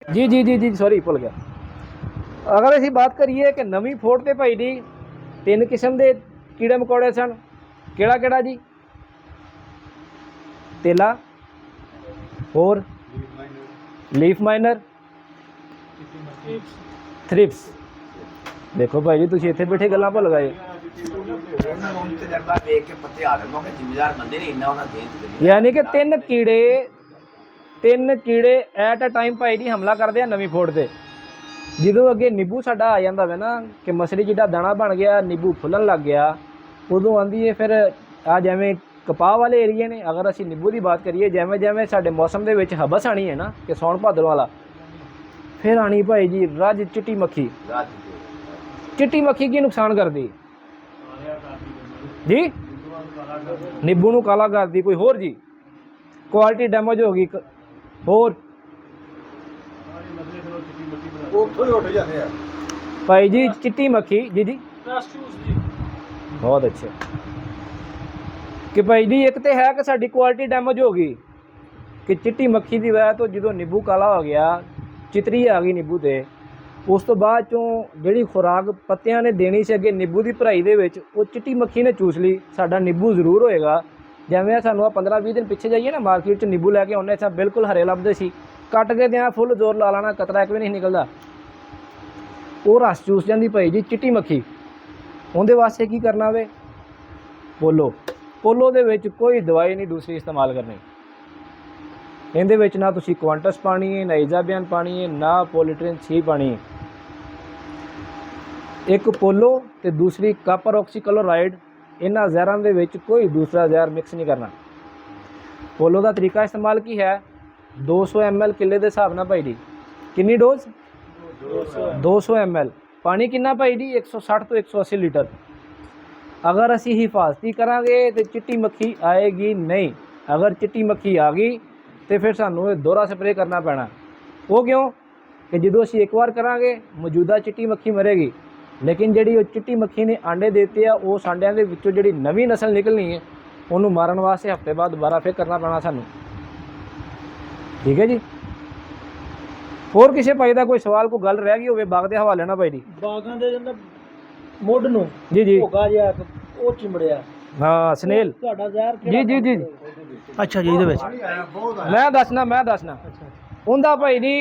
जी जी जी जी sorry भुल गया। अगर असीं बात करिए कि नवीं फोड़ ते भाई जी 3 किस्म के कीड़े मकोड़े सन। किहड़ा किहड़ा जी? तेला, होर लीफ माइनर, थ्रिप्स। देखो भाई जी तुसीं इत्थे बैठे गल्लां भुल गए। यानी कि 3 कीड़े एट अ टाइम भाई जी हमला करते हैं नवीं फोड़ से। ਜਦੋਂ ਅੱਗੇ ਨਿੰਬੂ ਸਾਡਾ ਆ ਜਾਂਦਾ ਵੇ ਨਾ ਕਿ ਮਸਲੀ ਜਿੱਡਾ ਦਾਣਾ ਬਣ ਗਿਆ, ਨਿੰਬੂ ਫੁੱਲਣ ਲੱਗ ਗਿਆ, ਉਦੋਂ ਆਂਦੀ ਹੈ ਫਿਰ ਆ ਜਿਵੇਂ ਕਪਾਹ ਵਾਲੇ ਏਰੀਏ ਨੇ। ਅਗਰ ਅਸੀਂ ਨਿੰਬੂ ਦੀ ਬਾਤ ਕਰੀਏ, ਜਿਵੇਂ ਜਿਵੇਂ ਸਾਡੇ ਮੌਸਮ ਦੇ ਵਿੱਚ ਹਬਸ ਆਣੀ ਹੈ ਨਾ ਕਿ ਸੌਣ ਭਾਦਰੋਂ ਵਾਲਾ, ਫਿਰ ਆਣੀ ਭਾਈ ਜੀ ਰੱਜ ਚਿੱਟੀ ਮੱਖੀ। ਚਿੱਟੀ ਮੱਖੀ ਕੀ ਨੁਕਸਾਨ ਕਰਦੀ ਜੀ? ਨਿੰਬੂ ਨੂੰ ਕਾਲਾ ਕਰਦੀ। ਕੋਈ ਹੋਰ ਜੀ? ਕੁਆਲਿਟੀ ਡੈਮੇਜ ਹੋ ਗਈ। ਹੋਰ भाई जी चिट्टी मक्खी जी जी बहुत अच्छे कि भाई जी एक तो है कि साड़ी क्वालिटी डैमेज हो गई कि चिट्टी मक्खी की वजह तो जो नींबू काला हो गया, चितरी आ गई नींबू ते, उस तो बाद चों जिहड़ी खुराक पत्तियां ने देनी सी अगे नींबू की भराई दे विच वो चिट्टी मक्खी ने चूस ली। साडा नींबू जरूर होएगा। जिवें सानूं 15-20 दिन पिछे जाइए ना मार्केट च नींबू लैके आउने सां बिल्कुल हरे लभदे सी, कट के दें फुल जोर ला लेना, कतरा एक भी नहीं निकलता, वो रस चूस जाती भाई जी चिट्टी मक्खी। उहदे वास्ते की करना वे? पोलो। पोलो दे विच कोई दवाई नहीं दूसरी इस्तेमाल करनी। इहदे विच ना तुसीं क्वांटस पानी है, ना इजाबियन पानी है, ना पोलिट्रिन छी पानी है। एक पोलो ते दूसरी कापर ऑक्सीक्लोराइड, इन्हां जहरां दे विच कोई दूसरा जहर मिक्स नहीं करना। पोलो का तरीका इस्तेमाल की है? 200 ml किले के हिसाब नाल भाई जी। कितनी डोज? 200 ml। पानी कितना भाई जी? 160 तो 180 लीटर। अगर असी हिफाजती करांगे तो चिट्टी मक्खी आएगी नहीं। अगर चिट्टी मक्खी आ गई तो फिर सानू दोहरा स्प्रे करना पैना। वो क्यों कि जो असी एक बार करांगे मौजूदा चिट्टी मक्खी मरेगी, लेकिन जी चिट्टी मक्खी ने आंडे देते हैं उस आंडियां दे विचों जिहड़ी नवीं नस्ल निकलनी है उन्होंने मारन वास्ते हफ्ते बाद दोबारा फिर करना पैना सानू। ठीक है जी। होर किसी भाई का कोई सवाल कोई गल रह गई होवे बाग के हवाले ना भाई जी? बागां दे मुੱਢ ਨੂੰ जी जी ਭੋਗਾ ਜਿਹਾ ਉਹ ਚਿੰਬੜਿਆ। हाँ स्नेल ਤੁਹਾਡਾ ਜ਼ਹਿਰ जी जी जी ਅੱਛਾ ਜੀ ਇਹਦੇ ਵਿੱਚ मैं दसना उनका भाई जी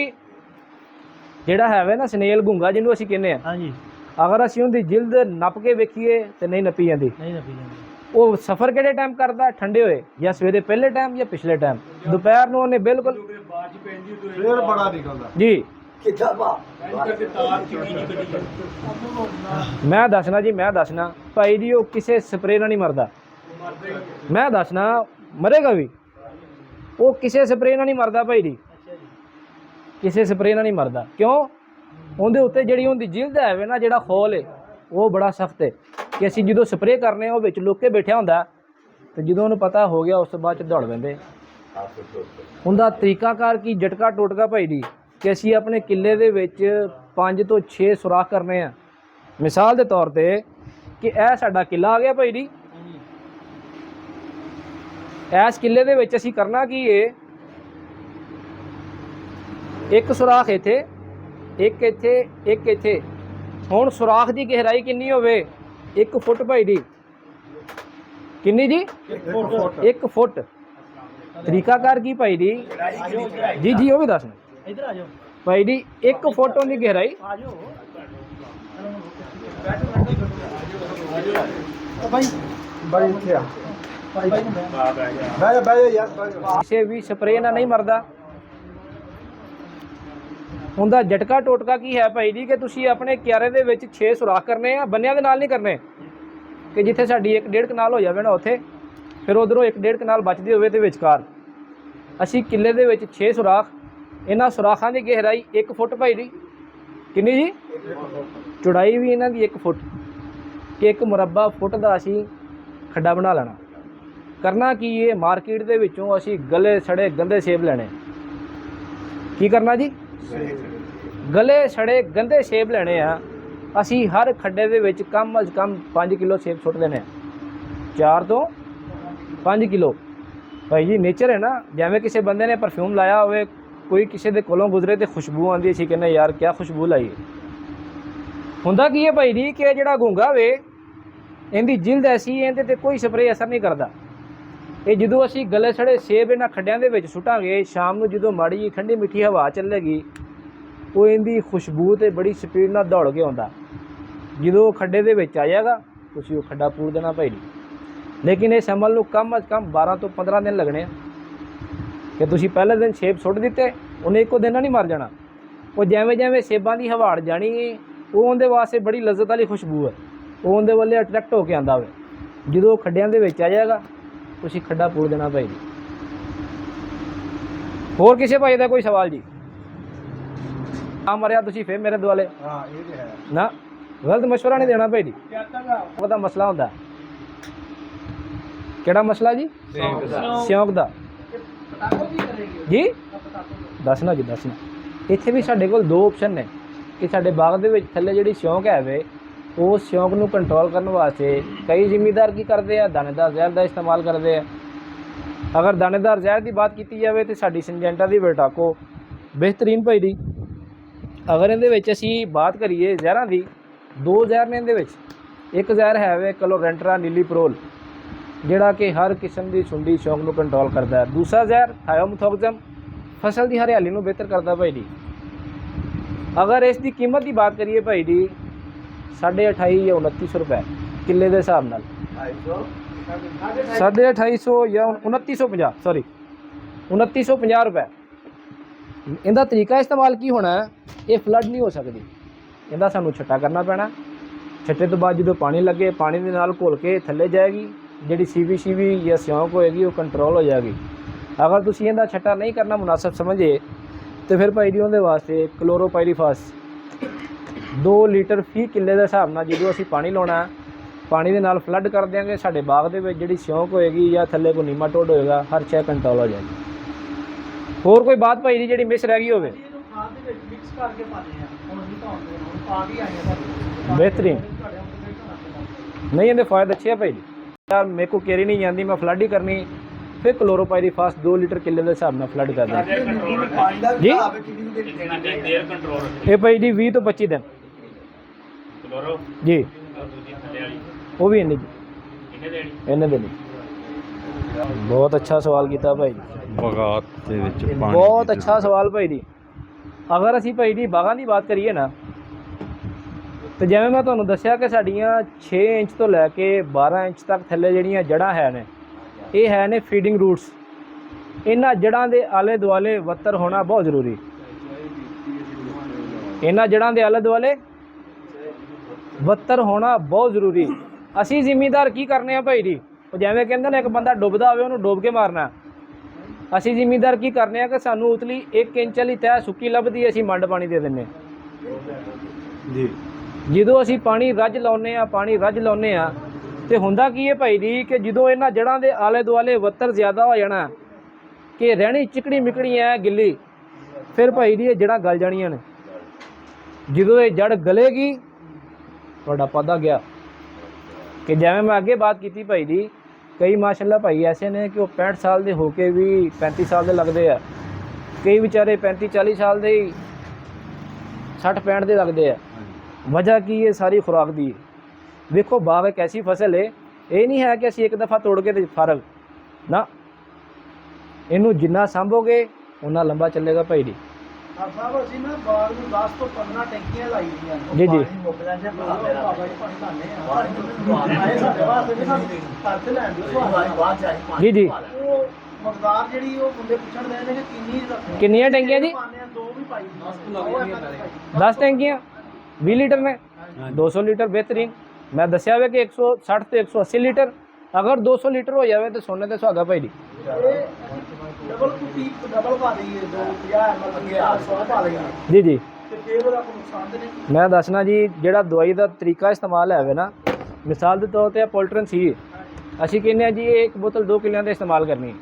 ਜਿਹੜਾ है ना स्नेल गुंगा जिन्हों असीं कहने हैं, ਹਾਂਜੀ अगर असीं उनकी जिल्द नप के वेखीए तो नहीं नपी जाती। ਨਹੀਂ ਨਾ ਪੀ ਜਾਂਦੀ। वो सफ़र किहड़े टाइम करता? ठंडे होए या सवेरे पहले टाइम या पिछले टाइम? दोपहर नूं उन्हें बिल्कुल जी मैं दसना जी, मैं दसना भाई जी वो किसी स्प्रे नाल नहीं मरदा। मैं दसना मरेगा भी वो किसी स्प्रे नाल नहीं मरदा भाई जी, किसी स्प्रे नाल नहीं मरदा। क्यों? उहदे उत्ते जिहड़ी उहदी जिल्द है ना, जिहड़ा खोल है वो बड़ा सख्त है कि असीं जो स्प्रे करने वो विच लुक के बैठा हुंदा ते जो उन्हें पता हो गया उस तो बाद दौड़ पैंदे। उनका तरीकाकार की झटका टोटका भाई जी कि असीं अपने किले दे विच 5 तो 6 सुराख करने हैं। मिसाल के तौर पर कि यह साडा किला आ गया भाई जी, इस किले दे विच असीं करना की है, एक सुराख इत्थे, एक इत्थे, एक इत्थे। हुण सुराख की गहराई कितनी होवे? 1 फुट भाई जी। कितनी जी? 1 फुट। तरीकाकार की भाई जी जी जी वो भी दसना ਇੱਧਰ ਆ ਜਾਓ भाई जी। 1 फुट की गहराई ਆ ਜਾਓ ਭਾਈ ਭਾਈ ਇੱਥੇ ਆ ਭਾਈ ਬਹਿ ਜਾ ਯਾਰ किसी भी स्प्रे ना नहीं मरदा। उनका झटका टोटका की है भाई जी कि तुसी अपने क्यारे दे विच 6 सुराख करने आ, बन्नियां दे नाल नहीं करने कि जिथे साडी 1-1.5 कनाल हो जाए ना उत्थे फिर उधरों 1-1.5 कनाल बचदी होवे ते विचकार असी किले दे विच 6 सुराख। इन्हां सुराखां की गहराई 1 फुट भाई जी। कितनी जी? चौड़ाई भी इन्हां दी 1 फुट कि 1 मुरब्बा फुट का असी खड्डा बना लेना। करना की ये मार्केट दे विचों असी गले सड़े गंदे सेब लेने। की करना जी? गले सड़े गंदे सेब लेने आ। असी हर खड्डे दे विच कम अज कम 5 किलो सेब सुट देने, 4 तो 5 किलो। भाई जी नेचर है ना, जिवें किसी बंदे ने परफ्यूम लाया होवे ਕੋਈ ਕਿਸੇ ਦੇ ਕੋਲੋਂ ਗੁਜ਼ਰੇ ਤੇ ਖੁਸ਼ਬੂ ਆਉਂਦੀ, ਅਸੀਂ ਕਹਿੰਦੇ ਯਾਰ ਕਿਆ ਖੁਸ਼ਬੂ ਲਾਈ ਹੈ। ਹੁੰਦਾ ਕੀ ਹੈ ਭਾਈ ਜੀ ਕਿ ਇਹ ਜਿਹੜਾ ਗੁੰਗਾ ਵੇ ਇਹਦੀ ਜਿਲਦ ਐਸੀ ਹੈ, ਇਹਦੇ ਤੇ ਕੋਈ ਸਪਰੇਅ ਅਸਰ ਨਹੀਂ ਕਰਦਾ। ਇਹ ਜਦੋਂ ਅਸੀਂ ਗਲੇ ਸੜੇ ਸੇਬ ਇਹਨਾਂ ਖੱਡਿਆਂ ਦੇ ਵਿੱਚ ਸੁੱਟਾਂਗੇ, ਸ਼ਾਮ ਨੂੰ ਜਦੋਂ ਮਾੜੀ ਜਿਹੀ ਠੰਡੀ ਮਿੱਠੀ ਹਵਾ ਚੱਲੇਗੀ, ਉਹ ਇਹਦੀ ਖੁਸ਼ਬੂ ਤੇ ਬੜੀ ਸਪੀਡ ਨਾਲ ਦੌੜ ਕੇ ਆਉਂਦਾ। ਜਦੋਂ ਉਹ ਖੱਡੇ ਦੇ ਵਿੱਚ ਆ ਜਾਏਗਾ ਤੁਸੀਂ ਉਹ ਖੱਡਾ ਪੂਰ ਦੇਣਾ ਭਾਈ ਜੀ। ਲੇਕਿਨ ਇਸ ਅਮਲ ਨੂੰ ਕਮ ਅਜ਼ ਕਮ 12 ਤੋਂ 15 ਦਿਨ ਲੱਗਣੇ ਆ ਕਿ ਤੁਸੀਂ ਪਹਿਲੇ ਦਿਨ ਸੇਬ ਸੁੱਟ ਦਿੱਤੇ, ਉਹਨੇ ਇੱਕੋ ਦਿਨ ਨਾਲ ਨਹੀਂ ਮਰ ਜਾਣਾ। ਉਹ ਜਿਵੇਂ ਜਿਵੇਂ ਸੇਬਾਂ ਦੀ ਹਵਾੜ ਜਾਣੀ ਹੈ, ਉਹ ਉਹਦੇ ਵਾਸਤੇ ਬੜੀ ਲਜ਼ਤ ਵਾਲੀ ਖੁਸ਼ਬੂ ਹੈ, ਉਹ ਉਹਦੇ ਵੱਲੇ ਅਟਰੈਕਟ ਹੋ ਕੇ ਆਉਂਦਾ ਵੇ। ਜਦੋਂ ਉਹ ਖੱਡਿਆਂ ਦੇ ਵਿੱਚ ਆ ਜਾਏਗਾ ਤੁਸੀਂ ਖੱਡਾ ਪੂਰ ਦੇਣਾ ਭਾਈ ਜੀ। ਹੋਰ ਕਿਸੇ ਭਾਈ ਦਾ ਕੋਈ ਸਵਾਲ ਜੀ? ਆ ਮਰਿਆ ਤੁਸੀਂ ਫਿਰ ਮੇਰੇ ਦੁਆਲੇ? ਹਾਂ ਇਹ ਤੇ ਹੈ ਨਾ, ਗਲਤ ਮਸ਼ਵਰਾ ਨਹੀਂ ਦੇਣਾ ਭਾਈ ਜੀ। ਉਹਦਾ ਮਸਲਾ ਹੁੰਦਾ ਕਿਹੜਾ ਮਸਲਾ ਜੀ? ਸਿਉਂਕ ਦਾ ਜੀ। ਦੱਸਣਾ ਜੀ, ਦੱਸਣਾ। ਇੱਥੇ ਵੀ ਸਾਡੇ ਕੋਲ ਦੋ ਆਪਸ਼ਨ ਨੇ ਕਿ ਸਾਡੇ ਬਾਗ ਦੇ ਵਿੱਚ ਥੱਲੇ ਜਿਹੜੀ ਸਿਉਂਕ ਹੈ ਵੇ, ਉਹ ਸਿਉਂਕ ਨੂੰ ਕੰਟਰੋਲ ਕਰਨ ਵਾਸਤੇ ਕਈ ਜ਼ਿਮੀਦਾਰ ਕੀ ਕਰਦੇ ਆ, ਦਾਣੇਦਾਰ ਜ਼ਹਿਰ ਦਾ ਇਸਤੇਮਾਲ ਕਰਦੇ ਆ। ਅਗਰ ਦਾਣੇਦਾਰ ਜ਼ਹਿਰ ਦੀ ਬਾਤ ਕੀਤੀ ਜਾਵੇ ਤਾਂ ਸਾਡੀ ਸਿੰਜੈਂਟਾ ਦੀ ਵਰਟਾਕੋ ਬਿਹਤਰੀਨ ਭਾਈ ਦੀ। ਅਗਰ ਇਹਦੇ ਵਿੱਚ ਅਸੀਂ ਬਾਤ ਕਰੀਏ ਜ਼ਹਿਰਾਂ ਦੀ, ਦੋ ਜ਼ਹਿਰ ਨੇ ਇਹਦੇ ਵਿੱਚ। ਇੱਕ ਜ਼ਹਿਰ ਹੈ ਵੇ ਕਲੋਰੈਂਟਰਾ ਨੀਲੀਪਰੋਲ, ਜਿਹੜਾ ਕਿ ਹਰ ਕਿਸਮ ਦੀ ਸੁੰਡੀ ਸ਼ੌਂਕ ਨੂੰ ਕੰਟਰੋਲ ਕਰਦਾ ਹੈ। ਦੂਸਰਾ ਜ਼ਹਿਰ ਥਾਇਓਮੈਥੋਕਸਮ ਫਸਲ ਦੀ ਹਰਿਆਲੀ ਨੂੰ ਬਿਹਤਰ ਕਰਦਾ ਭਾਈ ਜੀ। ਅਗਰ ਇਸ ਦੀ ਕੀਮਤ ਦੀ ਬਾਤ ਕਰੀਏ ਭਾਈ ਜੀ, 2850 ਜਾਂ 2900 ਰੁਪਏ ਕਿੱਲੇ ਦੇ ਹਿਸਾਬ ਨਾਲ। 2850 ਜਾਂ 2950, ਸੌਰੀ 2950 ਰੁਪਏ। ਇਹਦਾ ਤਰੀਕਾ ਇਸਤੇਮਾਲ ਕੀ ਹੋਣਾ ਹੈ, ਇਹ ਫਲੱਡ ਨਹੀਂ ਹੋ ਸਕਦੀ। ਇਹਦਾ ਸਾਨੂੰ ਛੱਟਾ ਕਰਨਾ ਪੈਣਾ। ਛੱਟੇ ਤੋਂ ਬਾਅਦ ਜਦੋਂ ਪਾਣੀ ਲੱਗੇ, ਪਾਣੀ ਦੇ ਨਾਲ ਘੁਲ ਕੇ ਥੱਲੇ ਜਾਏਗੀ, ਜਿਹੜੀ ਸੀਵੀ ਜਾਂ ਸਿਉਂਕ ਹੋਏਗੀ ਉਹ ਕੰਟਰੋਲ ਹੋ ਜਾਏਗੀ। ਅਗਰ ਤੁਸੀਂ ਇਹਦਾ ਛੱਟਾ ਨਹੀਂ ਕਰਨਾ ਮੁਨਾਸਬ ਸਮਝੇ ਤੇ ਫਿਰ ਭਾਈ ਜੀ ਉਹਦੇ ਵਾਸਤੇ ਕਲੋਰੋਪਾਈਰੀਫਾਸ 2 ਲੀਟਰ ਫੀ ਕਿੱਲੇ ਦੇ ਹਿਸਾਬ ਨਾਲ ਜਦੋਂ ਅਸੀਂ ਪਾਣੀ ਲਾਉਣਾ, ਪਾਣੀ ਦੇ ਨਾਲ ਫਲੱਡ ਕਰ ਦਿਆਂਗੇ, ਸਾਡੇ ਬਾਗ ਦੇ ਵਿੱਚ ਜਿਹੜੀ ਸਿਉਂਕ ਹੋਏਗੀ ਜਾਂ ਥੱਲੇ ਕੋਈ ਨੀਮਾਟੋਡ ਹੋਏਗਾ, ਹਰ ਸ਼ੈ ਕੰਟਰੋਲ ਹੋ ਜਾਏਗੀ। ਹੋਰ ਕੋਈ ਬਾਤ ਭਾਈ ਜੀ ਜਿਹੜੀ ਮਿਸ ਰਹਿ ਗਈ ਹੋਵੇ? ਬਿਹਤਰੀਨ। ਨਹੀਂ, ਇਹਦੇ ਫਾਇਦੇ ਅੱਛੇ ਆ ਭਾਈ ਜੀ। ਯਾਰ ਮੇਰੇ ਕੋ ਕੇਰੀ ਨਹੀਂ ਜਾਂਦੀ, ਮੈਂ ਫਲੱਡ ਹੀ ਕਰਨੀ, ਫਿਰ ਕਲੋਰੋਪਾਈਰੀਫਾਸ 2 ਲੀਟਰ ਕਿੱਲੇ ਦੇ ਹਿਸਾਬ ਨਾਲ ਫਲੱਡ ਕਰ ਦਿੰਦਾ ਜੀ। ਇਹ ਭਾਈ ਜੀ 20 ਤੋਂ 25 ਦਿਨ ਜੀ। ਉਹ ਵੀ ਇੰਨੇ ਜੀ, ਇੰਨੇ ਦੇ ਨਹੀਂ। ਬਹੁਤ ਅੱਛਾ ਸਵਾਲ ਕੀਤਾ ਭਾਈ ਜੀ। ਬਾਗਾਤ ਦੇ ਵਿੱਚ ਪਾਣੀ ਬਹੁਤ ਅੱਛਾ ਸਵਾਲ ਭਾਈ ਜੀ। ਅਗਰ ਅਸੀਂ ਭਾਈ ਜੀ ਬਾਗਾਂ ਦੀ ਬਾਤ ਕਰੀਏ ਨਾ, ਤੇ ਜਿਵੇਂ ਮੈਂ ਤੁਹਾਨੂੰ ਦੱਸਿਆ ਕਿ ਸਾਡੀਆਂ 6 ਇੰਚ ਤੋਂ ਲੈ ਕੇ 12 ਇੰਚ ਤੱਕ ਥੱਲੇ ਜਿਹੜੀਆਂ ਜੜ੍ਹਾਂ ਹੈ ਨੇ, ਇਹ ਹੈ ਨੇ ਫੀਡਿੰਗ ਰੂਟਸ। ਇਹਨਾਂ ਜੜ੍ਹਾਂ ਦੇ ਆਲੇ ਦੁਆਲੇ ਵੱਤਰ ਹੋਣਾ ਬਹੁਤ ਜ਼ਰੂਰੀ। ਇਹਨਾਂ ਜੜ੍ਹਾਂ ਦੇ ਆਲੇ ਦੁਆਲੇ ਵੱਤਰ ਹੋਣਾ ਬਹੁਤ ਜ਼ਰੂਰੀ। ਅਸੀਂ ਜ਼ਿਮੀਦਾਰ ਕੀ ਕਰਨੇ ਆ ਭਾਈ ਜੀ, ਉਹ ਜਿਵੇਂ ਕਹਿੰਦੇ ਨੇ ਇੱਕ ਬੰਦਾ ਡੁੱਬਦਾ ਹੋਵੇ ਉਹਨੂੰ ਡੋਬ ਕੇ ਮਾਰਨਾ। ਅਸੀਂ ਜ਼ਿਮੀਦਾਰ ਕੀ ਕਰਨੇ ਆ ਕਿ ਸਾਨੂੰ ਉਤਲੀ 1 ਇੰਚ ਵਾਲੀ ਤਹਿ ਸੁੱਕੀ ਲੱਭਦੀ, ਅਸੀਂ ਮੰਡ ਪਾਣੀ ਦੇ ਦਿੰਦੇ ਜੀ। ਜਦੋਂ ਅਸੀਂ ਪਾਣੀ ਰੱਜ ਲਾਉਂਦੇ ਆ, ਪਾਣੀ ਰੱਜ ਲਾਉਂਦੇ ਆ, ਤੇ ਹੁੰਦਾ ਕੀ ਹੈ ਭਾਈ ਜੀ ਕਿ ਜਦੋਂ ਇਹਨਾਂ ਜੜ੍ਹਾਂ ਦੇ ਆਲੇ ਦੁਆਲੇ ਵੱਤਰ ਜ਼ਿਆਦਾ ਹੋ ਜਾਣਾ ਕਿ ਰਹਿਣੀ ਚਿਕੜੀ ਮਿਕੜੀ ਐ ਗਿੱਲੀ, ਫਿਰ ਭਾਈ ਜੀ ਇਹ ਜੜ੍ਹਾਂ ਗਲ ਜਾਣੀਆਂ ਨੇ। ਜਦੋਂ ਇਹ ਜੜ ਗਲੇਗੀ ਤੁਹਾਡਾ ਪੌਦਾ ਗਿਆ। ਕਿ ਜਿਵੇਂ ਮੈਂ ਅੱਗੇ ਬਾਤ ਕੀਤੀ ਭਾਈ ਜੀ, ਕਈ ਮਾਸ਼ਾਅੱਲਾ ਭਾਈ ਐਸੇ ਨੇ ਕਿ ਉਹ 65 ਸਾਲ ਦੇ ਹੋ ਕੇ ਵੀ 35 ਸਾਲ ਦੇ ਲੱਗਦੇ ਆ। ਕਈ ਵਿਚਾਰੇ 35-40 ਸਾਲ ਦੇ ਹੀ 60-65 ਦੇ ਲੱਗਦੇ ਆ। ਵਜ੍ਹਾ ਕੀ ਹੈ? ਸਾਰੀ ਖੁਰਾਕ ਦੀ। ਵੇਖੋ ਬਾਗ ਇੱਕ ਐਸੀ ਫਸਲ ਹੈ, ਇਹ ਨਹੀਂ ਹੈ ਕਿ ਅਸੀਂ ਇੱਕ ਦਫਾ ਤੋੜ ਕੇ ਤੇ ਫਰਗ ਨਾ, ਇਹਨੂੰ ਜਿੰਨਾ ਸਾਂਭੋਗੇ ਉਨਾ ਲੰਬਾ ਚੱਲੇਗਾ ਭਾਈ ਜੀ। ਸਾਹਿਬ ਅਸੀਂ ਨਾ ਬਾਗ ਨੂੰ 10 ਤੋਂ 15 ਟੈਂਕੀਆਂ ਲਾਈ ਦੀਆਂ ਜੀ ਜੀ ਮੁੱਕ ਜਾਂਦੇ ਪਾਣੀ ਸਾਡੇ ਵਾਸਤੇ ਵੀ ਸਾਨੂੰ ਖਰਚ ਲੈਣ ਦਿਓ। ਜੀ ਜੀ। ਉਹ ਮਕਦਾਰ ਜਿਹੜੀ ਉਹ ਮੁੰਡੇ ਪੁੱਛਣ ਦੇ ਨੇ ਕਿ ਕਿੰਨੀ ਰੱਖਣੀ, ਕਿੰਨੀਆਂ ਟੈਂਕੀਆਂ ਜੀ? ਦੋ ਵੀ ਪਾਈ 10 ਟੈਂਕੀਆਂ 20 ਲੀਟਰ ਨੇ, 200 ਲੀਟਰ ਬਿਹਤਰੀਨ। ਮੈਂ ਦੱਸਿਆ ਵੇ ਕਿ 160 ਤੋਂ 180 ਲੀਟਰ। ਅਗਰ 200 ਲੀਟਰ ਹੋ ਜਾਵੇ ਤਾਂ ਸੋਨੇ ਤੇ ਸੁਹਾਗਾ ਭਾਈ ਜੀ। ਡਬਲ ਕੁੱਟੀ ਡਬਲ ਪਾ ਦਈਏ, 250 ml 100 ਪਾ ਲਈਏ ਜੀ ਜੀ। ਤੇ ਫਿਰ ਉਹਦਾ ਕੋਈ ਨੁਕਸਾਨ ਤੇ ਨਹੀਂ। ਮੈਂ ਦੱਸਣਾ ਜੀ, ਜਿਹੜਾ ਦਵਾਈ ਦਾ ਤਰੀਕਾ ਇਸਤੇਮਾਲ ਹੈ ਨਾ, ਮਿਸਾਲ ਦੇ ਤੌਰ ਤੇ ਪੋਲਟਰਨ ਸੀ, ਅਸੀਂ ਕਹਿੰਦੇ ਹਾਂ ਜੀ ਇਹ 1 ਬੋਤਲ 2 ਕਿੱਲਿਆਂ ਦੇ ਇਸਤੇਮਾਲ ਕਰਨੀ ਹੈ।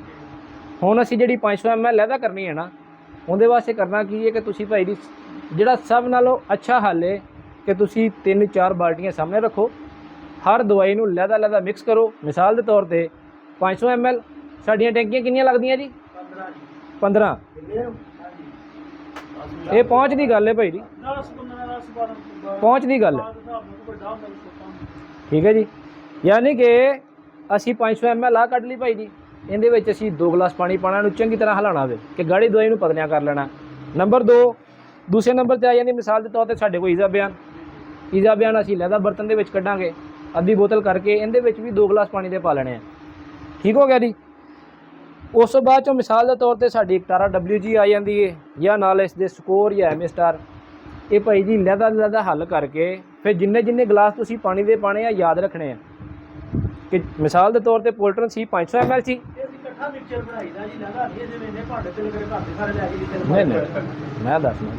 ਹੁਣ ਅਸੀਂ ਜਿਹੜੀ 500 ml ਲੈਦਾ ਕਰਨੀ ਹੈ ਨਾ, ਉਹਦੇ ਵਾਸਤੇ ਕਰਨਾ ਕੀ ਹੈ ਕਿ ਤੁਸੀਂ ਭਾਈ ਜੀ ਜਿਹੜਾ ਸਭ ਨਾਲੋਂ ਅੱਛਾ ਹੱਲ ਹੈ ਕਿ ਤੁਸੀਂ 3-4 ਬਾਲਟੀਆਂ ਸਾਹਮਣੇ ਰੱਖੋ, ਹਰ ਦਵਾਈ ਨੂੰ ਲਹਿਦਾ ਮਿਕਸ ਕਰੋ। ਮਿਸਾਲ ਦੇ ਤੌਰ ਤੇ 500 ml ਸਾਡੀਆਂ ਟੈਂਕੀਆਂ ਕਿੰਨੀਆਂ ਲੱਗਦੀਆਂ ਜੀ? 15। ਇਹ ਪਹੁੰਚ ਦੀ ਗੱਲ ਹੈ ਭਾਈ ਜੀ, 10 15 10 12 ਪਹੁੰਚ ਦੀ ਗੱਲ ਹੈ। ਹਿਸਾਬ ਨਾਲ ਵੱਡਾ ਹੁੰਦਾ ਛੋਟਾ। ਠੀਕ ਹੈ ਜੀ, ਯਾਨੀ ਕਿ ਅਸੀਂ 500 ml ਆ ਕੱਢ ਲਈ ਭਾਈ ਜੀ, ਇਹਦੇ ਵਿੱਚ ਅਸੀਂ 2 ਗਲਾਸ ਪਾਣੀ ਪਾਣਾ, ਇਹਨੂੰ ਚੰਗੀ ਤਰ੍ਹਾਂ ਹਿਲਾਉਣਾ ਵੇ ਕਿ ਗਾੜੀ ਦਵਾਈ ਨੂੰ ਪਤਲਿਆਂ ਕਰ ਲੈਣਾ। ਨੰਬਰ 2, ਦੂਸਰੇ ਨੰਬਰ 'ਤੇ ਆ ਜਾਂਦੀ ਮਿਸਾਲ ਦੇ ਤੌਰ ਤੇ ਸਾਡੇ ਕੋਲ ਈਜ਼ਾ ਬਿਆਨ ਅਸੀਂ ਲੈਦਾ ਬਰਤਨ ਦੇ ਵਿੱਚ ਕੱਢਾਂਗੇ, ਅੱਧੀ ਬੋਤਲ ਕਰਕੇ ਇਹਦੇ ਵਿੱਚ ਵੀ 2 ਗਲਾਸ ਪਾਣੀ ਦੇ ਪਾ ਲੈਣੇ ਆ। ਠੀਕ ਹੋ ਗਿਆ ਜੀ। ਉਸ ਤੋਂ ਬਾਅਦ 'ਚੋਂ ਮਿਸਾਲ ਦੇ ਤੌਰ ਤੇ ਸਾਡੀ ਇੱਕ ਤਾਰਾ WG ਆ ਜਾਂਦੀ ਹੈ, ਜਾਂ ਨਾਲ ਇਸ ਦੇ ਸਕੋਰ ਜਾਂ MA ਸਟਾਰ। ਇਹ ਭਾਈ ਜੀ ਲਹਿਦਾ ਹੱਲ ਕਰਕੇ ਫਿਰ ਜਿੰਨੇ ਗਲਾਸ ਤੁਸੀਂ ਪਾਣੀ ਦੇ ਪਾਣੇ ਆ ਯਾਦ ਰੱਖਣੇ ਆ ਕਿ ਮਿਸਾਲ ਦੇ ਤੌਰ ਤੇ ਪੋਲਟਰਨ ਸੀ 500 ml ਸੀ। ਇਹ ਅਸੀਂ ਇਕੱਠਾ ਮਿਕਸਚਰ ਬਣਾਈਦਾ ਜੀ, ਲਗਾ ਲਈਏ ਜਿਵੇਂ ਇਹਨੇ ਭਾਂਡੇ ਤੇ ਲਗੇ ਘਰ ਦੇ ਸਾਰੇ ਲੈ ਕੇ ਜਿੱਤੇ ਨਹੀਂ ਮੈਂ ਦੱਸਣਾ,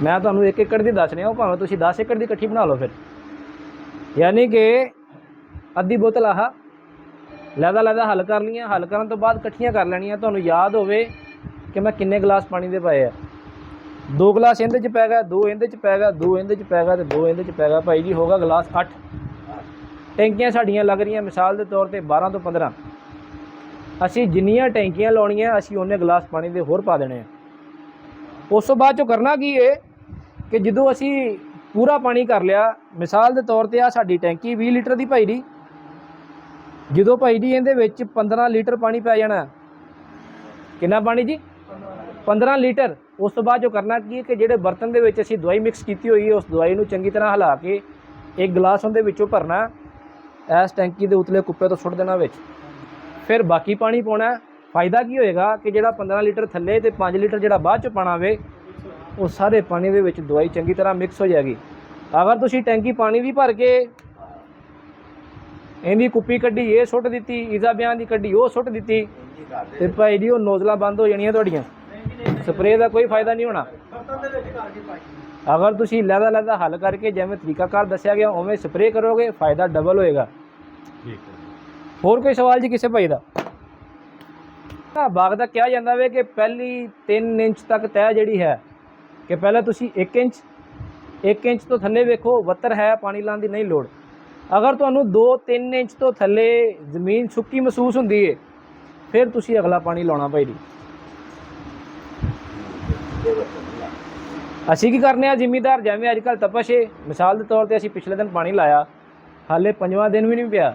ਮੈਂ ਤੁਹਾਨੂੰ 1 ਏਕੜ ਦੀ ਦੱਸ ਰਿਹਾ, ਉਹ ਭਾਵੇਂ ਤੁਸੀਂ 10 ਏਕੜ ਦੀ ਇਕੱਠੀ ਬਣਾ ਲਓ ਫਿਰ। ਯਾਨੀ ਕਿ ਅੱਧੀ ਬੋਤਲ ਆਹ ਲਹਿਦਾ ਹੱਲ ਕਰ ਲਈਆਂ, ਹੱਲ ਕਰਨ ਤੋਂ ਬਾਅਦ ਇਕੱਠੀਆਂ ਕਰ ਲੈਣੀਆਂ। ਤੁਹਾਨੂੰ ਯਾਦ ਹੋਵੇ ਕਿ ਮੈਂ ਕਿੰਨੇ ਗਲਾਸ ਪਾਣੀ ਦੇ ਪਾਏ ਆ। 2 ਗਲਾਸ ਇਹਦੇ 'ਚ ਪੈ ਗਿਆ, 2 ਇਹਦੇ 'ਚ ਪੈ ਗਿਆ, 2 ਇਹਦੇ 'ਚ ਪੈ ਗਿਆ ਤੇ 2 ਇਹਦੇ 'ਚ ਪੈ ਗਿਆ ਭਾਈ ਜੀ, ਹੋਗਾ ਗਲਾਸ 8। ਟੈਂਕੀਆਂ ਸਾਡੀਆਂ ਲੱਗ ਰਹੀਆਂ ਮਿਸਾਲ ਦੇ ਤੌਰ ਤੇ 12 ਤੋਂ 15। ਅਸੀਂ ਜਿੰਨੀਆਂ ਟੈਂਕੀਆਂ ਲਾਉਣੀਆਂ ਅਸੀਂ ਉਹਨੇ ਗਲਾਸ ਪਾਣੀ ਦੇ ਹੋਰ ਪਾ ਦੇਣੇ ਆ। ਉਸ ਤੋਂ ਬਾਅਦ 'ਚੋਂ ਕਰਨਾ ਕੀ ਹੈ ਕਿ ਜਦੋਂ ਅਸੀਂ ਪੂਰਾ ਪਾਣੀ ਕਰ ਲਿਆ, ਮਿਸਾਲ ਦੇ ਤੌਰ ਤੇ ਆ ਸਾਡੀ ਟੈਂਕੀ 20 ਲੀਟਰ ਦੀ ਭਾਈ ਜੀ, ਜਦੋਂ ਭਾਈ ਜੀ ਇਹਦੇ ਵਿੱਚ 15 ਲੀਟਰ ਪਾਣੀ ਪੈ ਜਾਣਾ। ਕਿੰਨਾ ਪਾਣੀ ਜੀ? 15 ਲੀਟਰ। ਉਸ ਤੋਂ ਬਾਅਦ ਜੋ ਕਰਨਾ ਕੀ ਹੈ ਕਿ ਜਿਹੜੇ ਬਰਤਨ ਦੇ ਵਿੱਚ ਅਸੀਂ ਦਵਾਈ ਮਿਕਸ ਕੀਤੀ ਹੋਈ ਹੈ ਉਸ ਦਵਾਈ ਨੂੰ ਚੰਗੀ ਤਰ੍ਹਾਂ ਹਿਲਾ ਕੇ 1 ਗਲਾਸ ਉਹਦੇ ਵਿੱਚੋਂ ਭਰਨਾ, ਇਸ ਟੈਂਕੀ ਦੇ ਉਤਲੇ ਕੁੱਪੇ ਤੋਂ ਸੁੱਟ ਦੇਣਾ ਵਿੱਚ, ਫਿਰ ਬਾਕੀ ਪਾਣੀ ਪਾਉਣਾ। ਫਾਇਦਾ ਕੀ ਹੋਏਗਾ ਕਿ ਜਿਹੜਾ 15 ਲੀਟਰ ਥੱਲੇ ਤੇ 5 ਲੀਟਰ ਜਿਹੜਾ ਬਾਅਦ 'ਚ ਪਾਣਾ ਵੇ, ਉਹ ਸਾਰੇ ਪਾਣੀ ਦੇ ਵਿੱਚ ਦਵਾਈ ਚੰਗੀ ਤਰ੍ਹਾਂ ਮਿਕਸ ਹੋ ਜਾਏਗੀ। ਅਗਰ ਤੁਸੀਂ ਟੈਂਕੀ ਪਾਣੀ ਦੀ ਭਰ ਕੇ ਇਹਦੀ ਕੁੱਪੀ ਕੱਢੀ ਇਹ ਸੁੱਟ ਦਿੱਤੀ, ਈਜ਼ਾ ਬਿਆਨ ਦੀ ਕੱਢੀ ਉਹ ਸੁੱਟ ਦਿੱਤੀ, ਤੇ ਭਾਈ ਜੀ ਉਹ ਨੋਜ਼ਲਾਂ ਬੰਦ ਹੋ ਜਾਣੀਆਂ ਤੁਹਾਡੀਆਂ, ਸਪਰੇਅ ਦਾ ਕੋਈ ਫਾਇਦਾ ਨਹੀਂ ਹੋਣਾ। ਬਰਤਨ ਦੇ ਵਿੱਚ ਕਰਕੇ ਪਾਈ। ਅਗਰ ਤੁਸੀਂ ਲਹਿਦਾ ਹੱਲ ਕਰਕੇ ਜਿਵੇਂ ਤਰੀਕਾਕਾਰ ਦੱਸਿਆ ਗਿਆ ਉਵੇਂ ਸਪਰੇਅ ਕਰੋਗੇ, ਫਾਇਦਾ ਡਬਲ ਹੋਏਗਾ। ਠੀਕ ਹੈ। ਹੋਰ ਕੋਈ ਸਵਾਲ ਜੀ ਕਿਸੇ ਭਾਈ ਦਾ? ਬਾਗ ਦਾ ਕਿਹਾ ਜਾਂਦਾ ਵੇ ਕਿ ਪਹਿਲੀ 3 ਇੰਚ ਤੱਕ ਤੈਅ ਜਿਹੜੀ ਹੈ ਕਿ ਪਹਿਲਾਂ ਤੁਸੀਂ 1 ਇੰਚ ਤੋਂ ਥੱਲੇ ਵੇਖੋ, ਵੱਤਰ ਹੈ, ਪਾਣੀ ਲਾਉਣ ਦੀ ਨਹੀਂ ਲੋੜ। ਅਗਰ ਤੁਹਾਨੂੰ 2-3 ਇੰਚ ਤੋਂ ਥੱਲੇ ਜ਼ਮੀਨ ਸੁੱਕੀ ਮਹਿਸੂਸ ਹੁੰਦੀ ਹੈ ਫਿਰ ਤੁਸੀਂ ਅਗਲਾ ਪਾਣੀ ਲਾਉਣਾ ਭਾਈ ਜੀ। ਅਸੀਂ ਕੀ ਕਰਨੇ ਆ ਜ਼ਿਮੀਦਾਰ, ਜਿਵੇਂ ਅੱਜ ਕੱਲ੍ਹ ਤਪਸ਼ ਹੈ, ਮਿਸਾਲ ਦੇ ਤੌਰ ਤੇ ਅਸੀਂ ਪਿਛਲੇ ਦਿਨ ਪਾਣੀ ਲਾਇਆ, ਹਾਲੇ 5ਵਾਂ ਦਿਨ ਵੀ ਨਹੀਂ ਪਿਆ।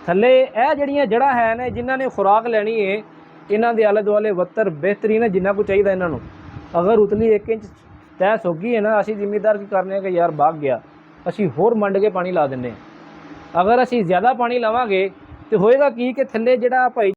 ਥੱਲੇ ਇਹ ਜਿਹੜੀਆਂ ਜੜ੍ਹਾਂ ਹੈ ਨੇ ਜਿਨ੍ਹਾਂ ਨੇ ਖੁਰਾਕ ਲੈਣੀ ਹੈ, ਇਹਨਾਂ ਦੇ ਆਲੇ ਦੁਆਲੇ ਵੱਤਰ ਬਿਹਤਰੀਨ ਹੈ ਜਿੰਨਾ ਕੁ ਚਾਹੀਦਾ ਇਹਨਾਂ ਨੂੰ। ਅਗਰ ਉਤਲੀ 1 ਇੰਚ ਤੈਅ ਸੋਗੀ ਹੈ ਨਾ, ਅਸੀਂ ਜ਼ਿਮੀਦਾਰ ਕੀ ਕਰਨੇ ਆ ਕਿ ਯਾਰ ਬਾਗ ਗਿਆ, ਅਸੀਂ ਹੋਰ ਮੰਡ ਕੇ ਪਾਣੀ ਲਾ ਦਿੰਦੇ ਹਾਂ। ਅਗਰ ਅਸੀਂ ਜ਼ਿਆਦਾ ਪਾਣੀ ਲਾਵਾਂਗੇ ਤੇ ਹੋਏਗਾ ਕੀ ਕਿ ਥੱਲੇ ਜਿਹੜਾ ਭਾਈ